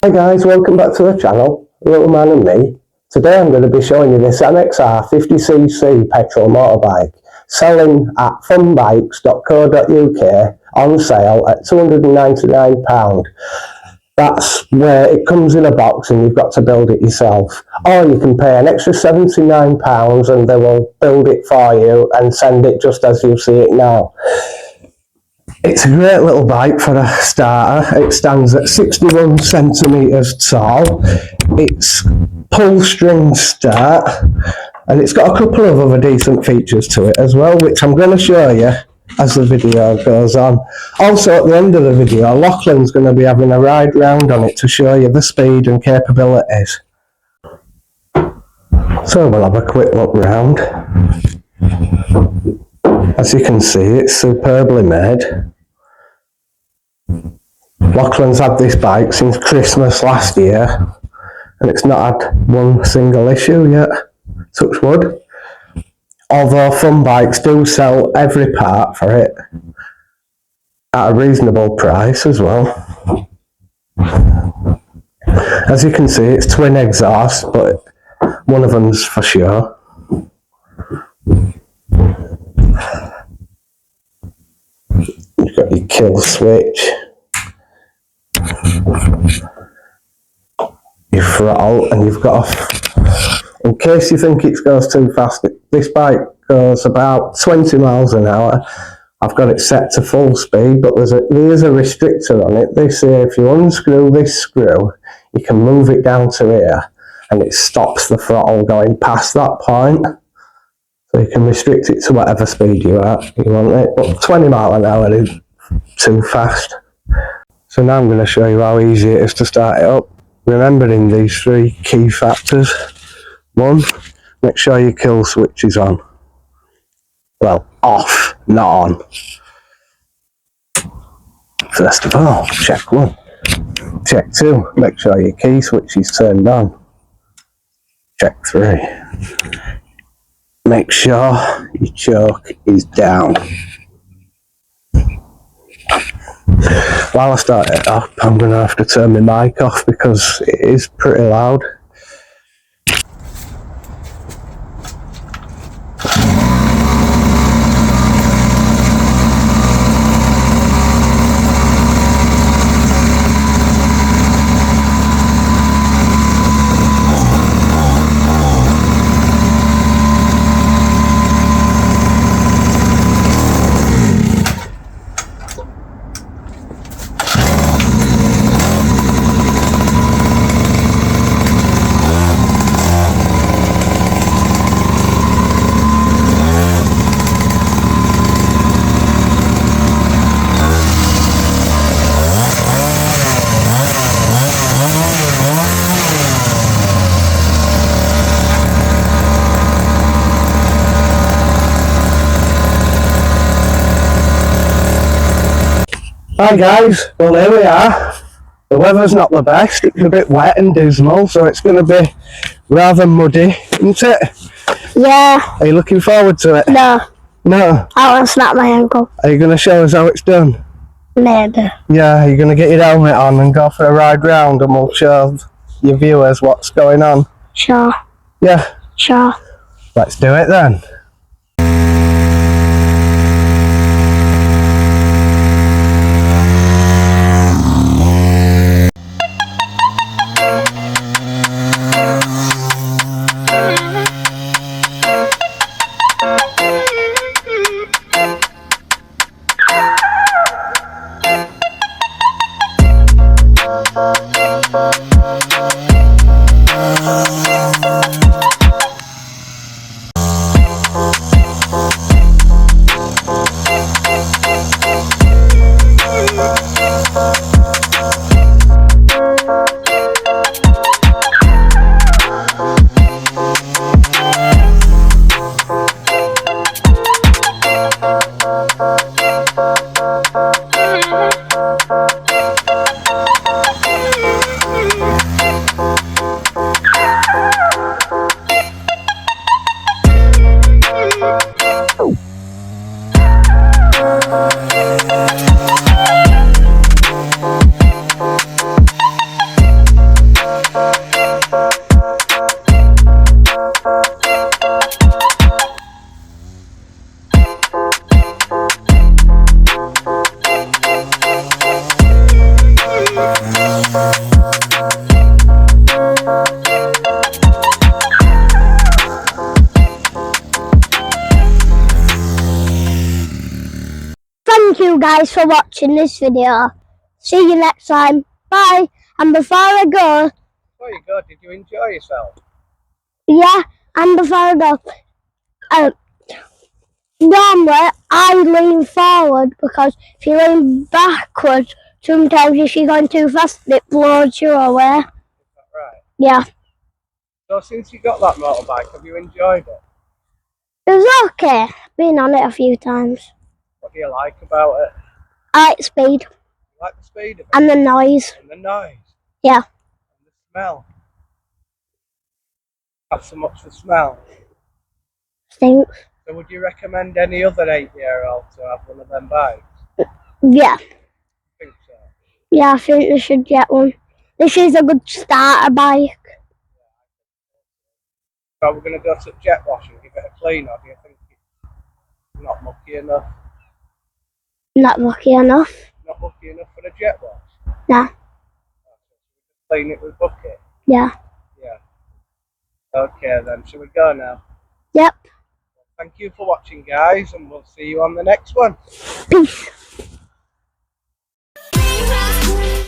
Hi guys, welcome back to the channel, Little Man and Me. Today I'm going to be showing you this MXR 50cc petrol motorbike selling at funbikes.co.uk on sale at £299. That's where it comes in a box and you've got to build it yourself. Or you can pay an extra £79 and they will build it for you and send it just as you see it now. It's a great little bike for a starter. It stands at 61 centimetres tall. It's pull string start and it's got a couple of other decent features to it as well, which I'm going to show you as the video goes on. Also at the end of the video, Lachlan's going to be having a ride round on it to show you the speed and capabilities. So we'll have a quick look round. As you can see, it's superbly made. Lachlan's had this bike since Christmas last year and it's not had one single issue yet, touch wood. Although Funbikes do sell every part for it at a reasonable price as well. As you can see, it's twin exhaust, but one of them's for sure. You've got your kill switch, your throttle, and you've got in case you think it goes too fast, this bike goes about 20 miles an hour. I've got it set to full speed, but there is a restrictor on it. They say if you unscrew this screw, you can move it down to here and it stops the throttle going past that point. So you can restrict it to whatever speed you want it, but 20 miles an hour is too fast. So now I'm going to show you how easy it is to start it up. Remembering these three key factors. 1, make sure your kill switch is on. Well, off, not on. First of all, check 1. Check 2, make sure your key switch is turned on. Check 3. Make sure your choke is down. While I start it up, I'm going to have to turn my mic off because it is pretty loud. Hi guys, well here we are. The weather's not the best, it's a bit wet and dismal, so it's going to be rather muddy, isn't it? Yeah. Are you looking forward to it? No. No? I want to snap my ankle. Are you going to show us how it's done? Maybe. Yeah, you're going to get your helmet on and go for a ride round and we'll show your viewers what's going on? Sure. Yeah? Sure. Let's do it then. guys for watching this video. See you next time. Bye. And before I go, Before you go, did you enjoy yourself? yeah, and before I go, normally I lean forward because if you lean backwards, sometimes if you're going too fast, it blows you away. Is that right? Yeah, So since you got that motorbike, have you enjoyed it? it was okay. Been on it a few times. What do you like about it? I like speed You like the speed of it? and the noise. And the noise? Yeah, And the smell? Not so much the smell. stinks. So would you recommend any other 8-year-old to have one of them bikes? Yeah, I think so. yeah, I think they should get one. This is a good starter bike. So we're going to go to jet wash and give it a clean, or do you think it's not mucky enough? Not lucky enough. Not mucky enough for the jet wash? Nah, Clean it with bucket? yeah. Yeah. Okay then, shall we go now? Yep. Thank you for watching, guys, and we'll see you on the next one. Peace. Peace.